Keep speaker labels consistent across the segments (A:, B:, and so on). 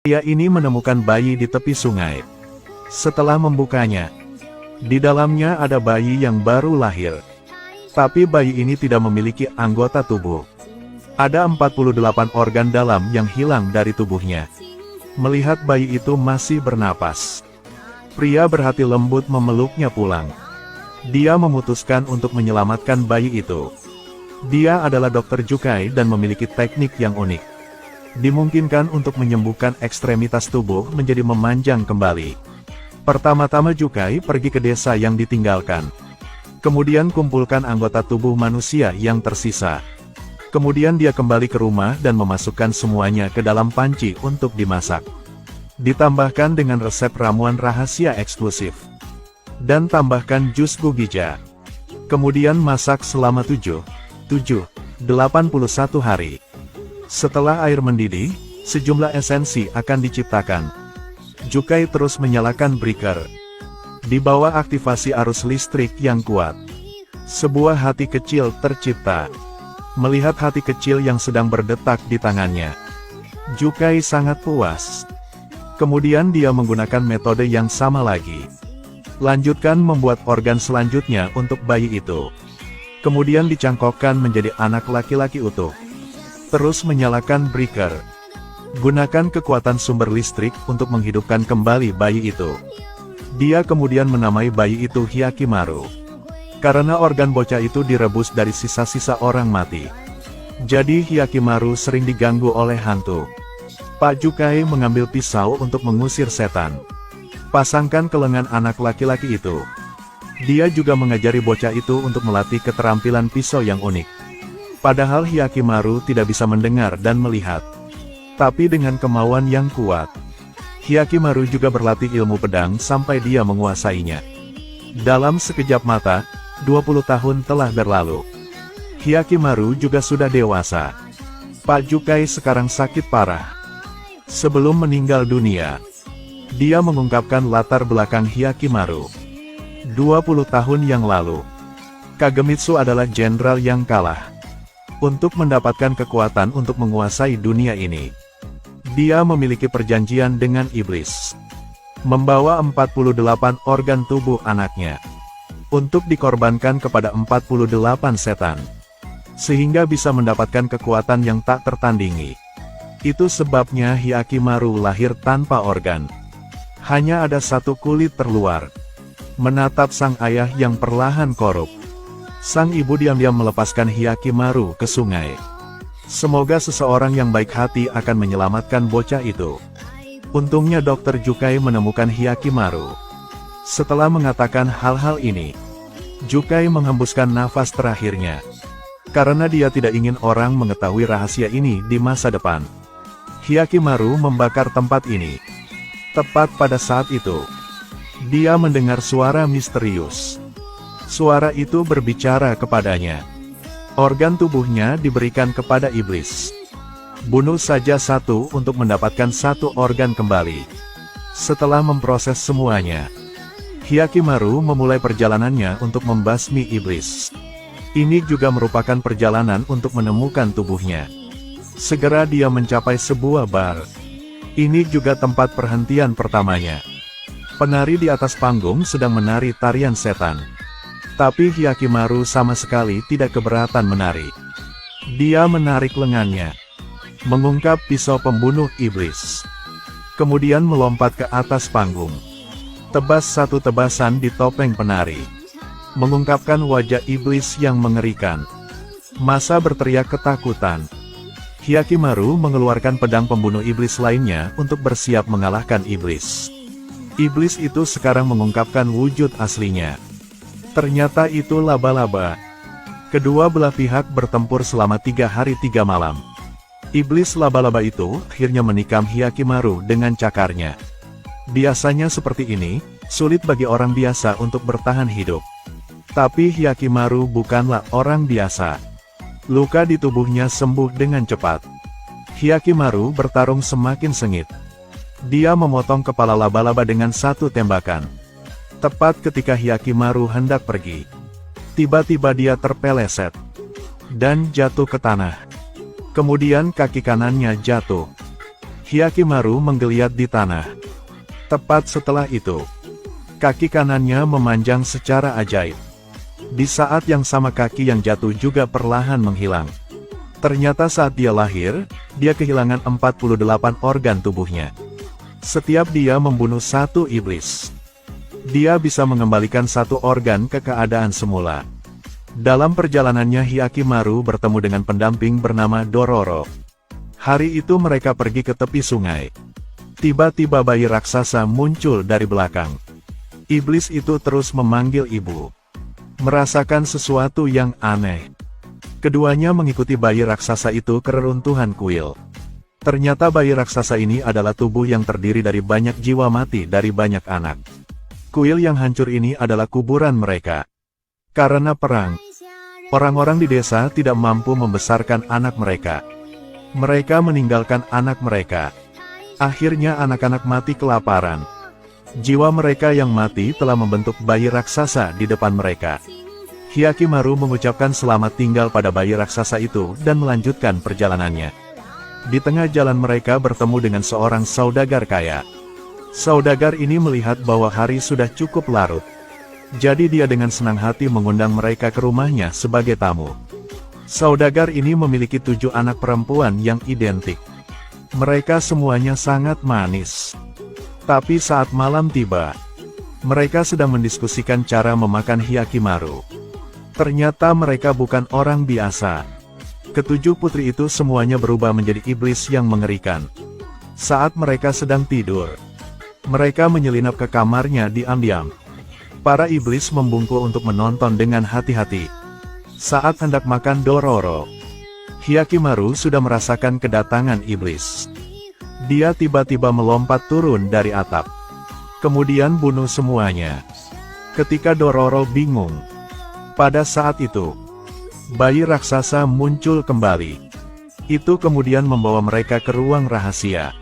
A: Pria ini menemukan bayi di tepi sungai. Setelah membukanya, di dalamnya ada bayi yang baru lahir. Tapi bayi ini tidak memiliki anggota tubuh. Ada 48 organ dalam yang hilang dari tubuhnya. Melihat bayi itu masih bernapas, pria berhati lembut memeluknya pulang. Dia memutuskan untuk menyelamatkan bayi itu. Dia adalah Dr. Jukai dan memiliki teknik yang unik. Dimungkinkan untuk menyembuhkan ekstremitas tubuh menjadi memanjang kembali. Pertama-tama Jukai pergi ke desa yang ditinggalkan. Kemudian kumpulkan anggota tubuh manusia yang tersisa. Kemudian dia kembali ke rumah dan memasukkan semuanya ke dalam panci untuk dimasak. Ditambahkan dengan resep ramuan rahasia eksklusif. Dan tambahkan jus gugija. Kemudian masak selama 81 hari. Setelah air mendidih, sejumlah esensi akan diciptakan. Jukai terus menyalakan breaker. Di bawah aktivasi arus listrik yang kuat, sebuah hati kecil tercipta. Melihat hati kecil yang sedang berdetak di tangannya, Jukai sangat puas. Kemudian dia menggunakan metode yang sama lagi. Lanjutkan membuat organ selanjutnya untuk bayi itu. Kemudian dicangkokkan menjadi anak laki-laki utuh. Terus menyalakan breaker. Gunakan kekuatan sumber listrik untuk menghidupkan kembali bayi itu. Dia kemudian menamai bayi itu Hyakimaru. Karena organ bocah itu direbus dari sisa-sisa orang mati. Jadi Hyakimaru sering diganggu oleh hantu. Pak Jukai mengambil pisau untuk mengusir setan. Pasangkan ke lengan anak laki-laki itu. Dia juga mengajari bocah itu untuk melatih keterampilan pisau yang unik. Padahal Hyakimaru tidak bisa mendengar dan melihat. Tapi dengan kemauan yang kuat, Hyakimaru juga berlatih ilmu pedang sampai dia menguasainya. Dalam sekejap mata, 20 tahun telah berlalu. Hyakimaru juga sudah dewasa. Pak Jukai sekarang sakit parah. Sebelum meninggal dunia, dia mengungkapkan latar belakang Hyakimaru. 20 tahun yang lalu, Kagemitsu adalah jenderal yang kalah. Untuk mendapatkan kekuatan untuk menguasai dunia ini, dia memiliki perjanjian dengan iblis. Membawa 48 organ tubuh anaknya. Untuk dikorbankan kepada 48 setan. Sehingga bisa mendapatkan kekuatan yang tak tertandingi. Itu sebabnya Hyakimaru lahir tanpa organ. Hanya ada satu kulit terluar. Menatap sang ayah yang perlahan korup. Sang ibu diam-diam melepaskan Hyakimaru ke sungai. Semoga seseorang yang baik hati akan menyelamatkan bocah itu. Untungnya Dr. Jukai menemukan Hyakimaru. Setelah mengatakan hal-hal ini, Jukai menghembuskan nafas terakhirnya. Karena dia tidak ingin orang mengetahui rahasia ini di masa depan. Hyakimaru membakar tempat ini. Tepat pada saat itu, dia mendengar suara misterius. Suara itu berbicara kepadanya. Organ tubuhnya diberikan kepada iblis. Bunuh saja satu untuk mendapatkan satu organ kembali. Setelah memproses semuanya, Hyakimaru memulai perjalanannya untuk membasmi iblis. Ini juga merupakan perjalanan untuk menemukan tubuhnya. Segera dia mencapai sebuah bar. Ini juga tempat perhentian pertamanya. Penari di atas panggung sedang menari tarian setan. Tapi Hyakimaru sama sekali tidak keberatan menari. Dia menarik lengannya, mengungkap pisau pembunuh iblis. Kemudian melompat ke atas panggung. Tebas satu tebasan di topeng penari. Mengungkapkan wajah iblis yang mengerikan. Massa berteriak ketakutan. Hyakimaru mengeluarkan pedang pembunuh iblis lainnya untuk bersiap mengalahkan iblis. Iblis itu sekarang mengungkapkan wujud aslinya. Ternyata itu laba-laba. Kedua belah pihak bertempur selama 3 hari 3 malam. Iblis laba-laba itu akhirnya menikam Hyakimaru dengan cakarnya. Biasanya seperti ini, sulit bagi orang biasa untuk bertahan hidup. Tapi Hyakimaru bukanlah orang biasa. Luka di tubuhnya sembuh dengan cepat. Hyakimaru bertarung semakin sengit. Dia memotong kepala laba-laba dengan satu tembakan. Tepat ketika Hyakimaru hendak pergi, tiba-tiba dia terpeleset dan jatuh ke tanah. Kemudian kaki kanannya jatuh. Hyakimaru menggeliat di tanah. Tepat setelah itu, kaki kanannya memanjang secara ajaib. Di saat yang sama kaki yang jatuh juga perlahan menghilang. Ternyata saat dia lahir, dia kehilangan 48 organ tubuhnya. Setiap dia membunuh satu iblis, dia bisa mengembalikan satu organ ke keadaan semula. Dalam perjalanannya Hyakimaru bertemu dengan pendamping bernama Dororo. Hari itu mereka pergi ke tepi sungai. Tiba-tiba bayi raksasa muncul dari belakang. Iblis itu terus memanggil ibu. Merasakan sesuatu yang aneh, keduanya mengikuti bayi raksasa itu ke reruntuhan kuil. Ternyata bayi raksasa ini adalah tubuh yang terdiri dari banyak jiwa mati dari banyak anak. Kuil yang hancur ini adalah kuburan mereka. Karena perang, orang-orang di desa tidak mampu membesarkan anak mereka. Mereka meninggalkan anak mereka. Akhirnya anak-anak mati kelaparan. Jiwa mereka yang mati telah membentuk bayi raksasa di depan mereka. Hyakimaru mengucapkan selamat tinggal pada bayi raksasa itu dan melanjutkan perjalanannya. Di tengah jalan mereka bertemu dengan seorang saudagar kaya. Saudagar ini melihat bahwa hari sudah cukup larut. Jadi dia dengan senang hati mengundang mereka ke rumahnya sebagai tamu. Saudagar ini memiliki 7 anak perempuan yang identik. Mereka semuanya sangat manis. Tapi saat malam tiba, mereka sedang mendiskusikan cara memakan Hyakimaru. Ternyata mereka bukan orang biasa. Ketujuh putri itu semuanya berubah menjadi iblis yang mengerikan. Saat mereka sedang tidur, mereka menyelinap ke kamarnya diam-diam. Para iblis membungkuk untuk menonton dengan hati-hati. Saat hendak makan Dororo, Hyakimaru sudah merasakan kedatangan iblis. Dia tiba-tiba melompat turun dari atap. Kemudian bunuh semuanya. Ketika Dororo bingung, pada saat itu, bayi raksasa muncul kembali. Itu kemudian membawa mereka ke ruang rahasia.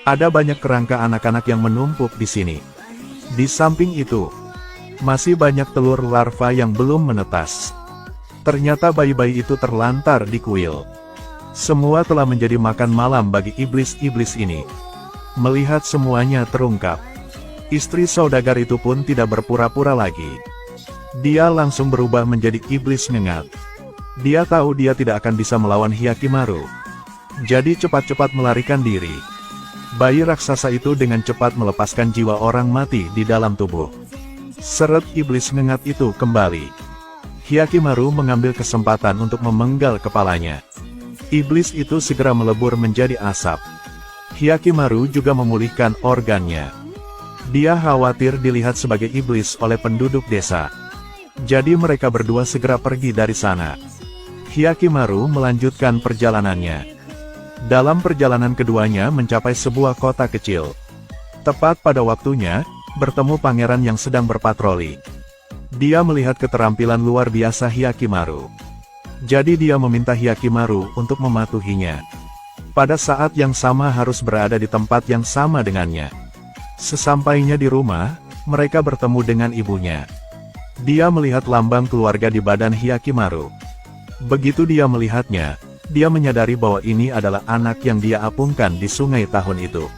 A: Ada banyak kerangka anak-anak yang menumpuk di sini. Di samping itu, masih banyak telur larva yang belum menetas. Ternyata bayi-bayi itu terlantar di kuil. Semua telah menjadi makan malam bagi iblis-iblis ini. Melihat semuanya terungkap, istri saudagar itu pun tidak berpura-pura lagi. Dia langsung berubah menjadi iblis ngengat. Dia tahu dia tidak akan bisa melawan Hyakimaru. Jadi cepat-cepat melarikan diri. Bayi raksasa itu dengan cepat melepaskan jiwa orang mati di dalam tubuh. Seret iblis ngengat itu kembali. Hyakimaru mengambil kesempatan untuk memenggal kepalanya. Iblis itu segera melebur menjadi asap. Hyakimaru juga memulihkan organnya. Dia khawatir dilihat sebagai iblis oleh penduduk desa. Jadi mereka berdua segera pergi dari sana. Hyakimaru melanjutkan perjalanannya. Dalam perjalanan keduanya mencapai sebuah kota kecil. Tepat pada waktunya, bertemu pangeran yang sedang berpatroli. Dia melihat keterampilan luar biasa Hyakimaru. Jadi dia meminta Hyakimaru untuk mematuhinya. Pada saat yang sama harus berada di tempat yang sama dengannya. Sesampainya di rumah, mereka bertemu dengan ibunya. Dia melihat lambang keluarga di badan Hyakimaru. Begitu dia melihatnya, dia menyadari bahwa ini adalah anak yang dia apungkan di sungai tahun itu.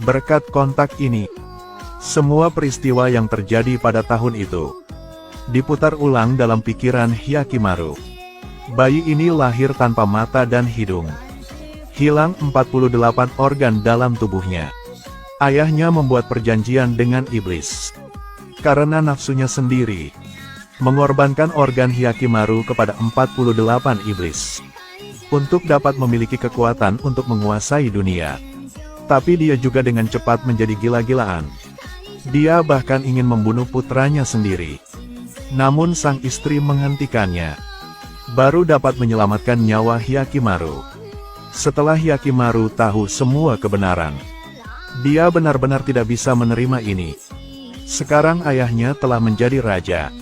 A: Berkat kontak ini, semua peristiwa yang terjadi pada tahun itu diputar ulang dalam pikiran Hyakimaru. Bayi ini lahir tanpa mata dan hidung. Hilang 48 organ dalam tubuhnya. Ayahnya membuat perjanjian dengan iblis. Karena nafsunya sendiri, mengorbankan organ Hyakimaru kepada 48 iblis. Untuk dapat memiliki kekuatan untuk menguasai dunia. Tapi dia juga dengan cepat menjadi gila-gilaan. Dia bahkan ingin membunuh putranya sendiri. Namun sang istri menghentikannya. Baru dapat menyelamatkan nyawa Hyakimaru. Setelah Hyakimaru tahu semua kebenaran, dia benar-benar tidak bisa menerima ini. Sekarang ayahnya telah menjadi raja,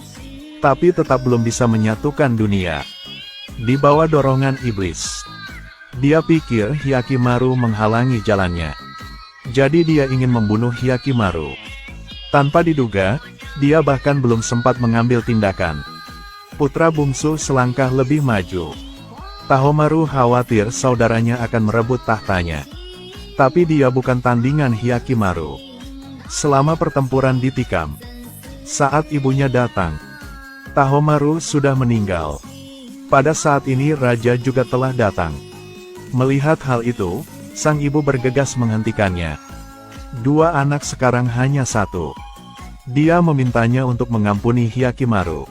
A: tapi tetap belum bisa menyatukan dunia. Di bawah dorongan iblis, dia pikir Hyakimaru menghalangi jalannya. Jadi dia ingin membunuh Hyakimaru. Tanpa diduga, dia bahkan belum sempat mengambil tindakan. Putra bungsu selangkah lebih maju. Tahomaru khawatir saudaranya akan merebut tahtanya. Tapi dia bukan tandingan Hyakimaru. Selama pertempuran ditikam, saat ibunya datang, Tahomaru sudah meninggal. Pada saat ini raja juga telah datang. Melihat hal itu, sang ibu bergegas menghentikannya. Dua anak sekarang hanya satu. Dia memintanya untuk mengampuni Hyakimaru.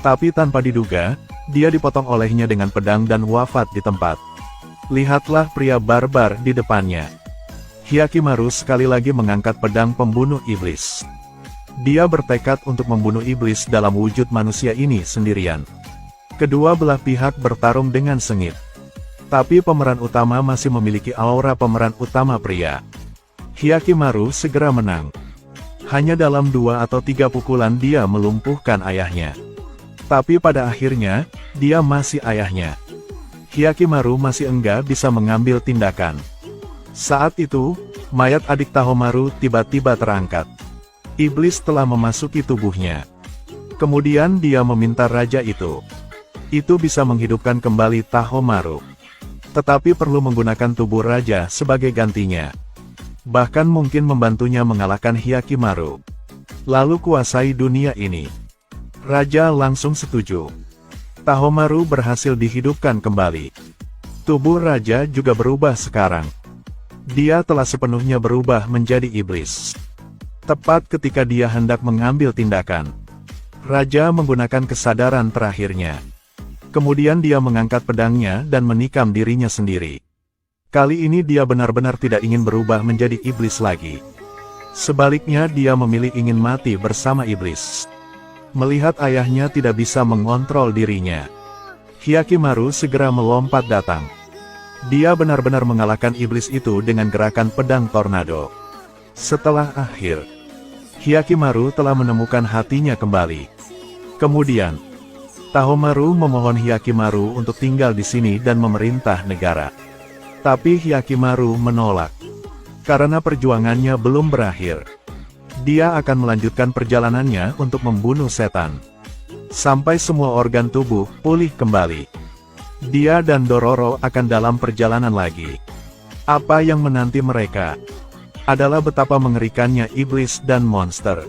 A: Tapi tanpa diduga, dia dipotong olehnya dengan pedang dan wafat di tempat. Lihatlah pria barbar di depannya. Hyakimaru sekali lagi mengangkat pedang pembunuh iblis. Dia bertekad untuk membunuh iblis dalam wujud manusia ini sendirian. Kedua belah pihak bertarung dengan sengit. Tapi pemeran utama masih memiliki aura pemeran utama pria. Hyakimaru segera menang. Hanya dalam 2 atau 3 pukulan dia melumpuhkan ayahnya. Tapi pada akhirnya, dia masih ayahnya. Hyakimaru masih enggak bisa mengambil tindakan. Saat itu, mayat adik Tahomaru tiba-tiba terangkat. Iblis telah memasuki tubuhnya. Kemudian dia meminta raja itu bisa menghidupkan kembali Tahomaru. Tetapi perlu menggunakan tubuh raja sebagai gantinya. Bahkan mungkin membantunya mengalahkan Hyakimaru. Lalu kuasai dunia ini. Raja langsung setuju. Tahomaru berhasil dihidupkan kembali. Tubuh raja juga berubah sekarang. Dia telah sepenuhnya berubah menjadi iblis. Tepat ketika dia hendak mengambil tindakan, raja menggunakan kesadaran terakhirnya. Kemudian dia mengangkat pedangnya dan menikam dirinya sendiri. Kali ini dia benar-benar tidak ingin berubah menjadi iblis lagi. Sebaliknya dia memilih ingin mati bersama iblis. Melihat ayahnya tidak bisa mengontrol dirinya, Hyakimaru segera melompat datang. Dia benar-benar mengalahkan iblis itu dengan gerakan pedang tornado. Setelah akhir, Hyakimaru telah menemukan hatinya kembali. Kemudian, Tahomaru memohon Hyakimaru untuk tinggal di sini dan memerintah negara. Tapi Hyakimaru menolak. Karena perjuangannya belum berakhir. Dia akan melanjutkan perjalanannya untuk membunuh setan. Sampai semua organ tubuh pulih kembali. Dia dan Dororo akan dalam perjalanan lagi. Apa yang menanti mereka adalah betapa mengerikannya iblis dan monster.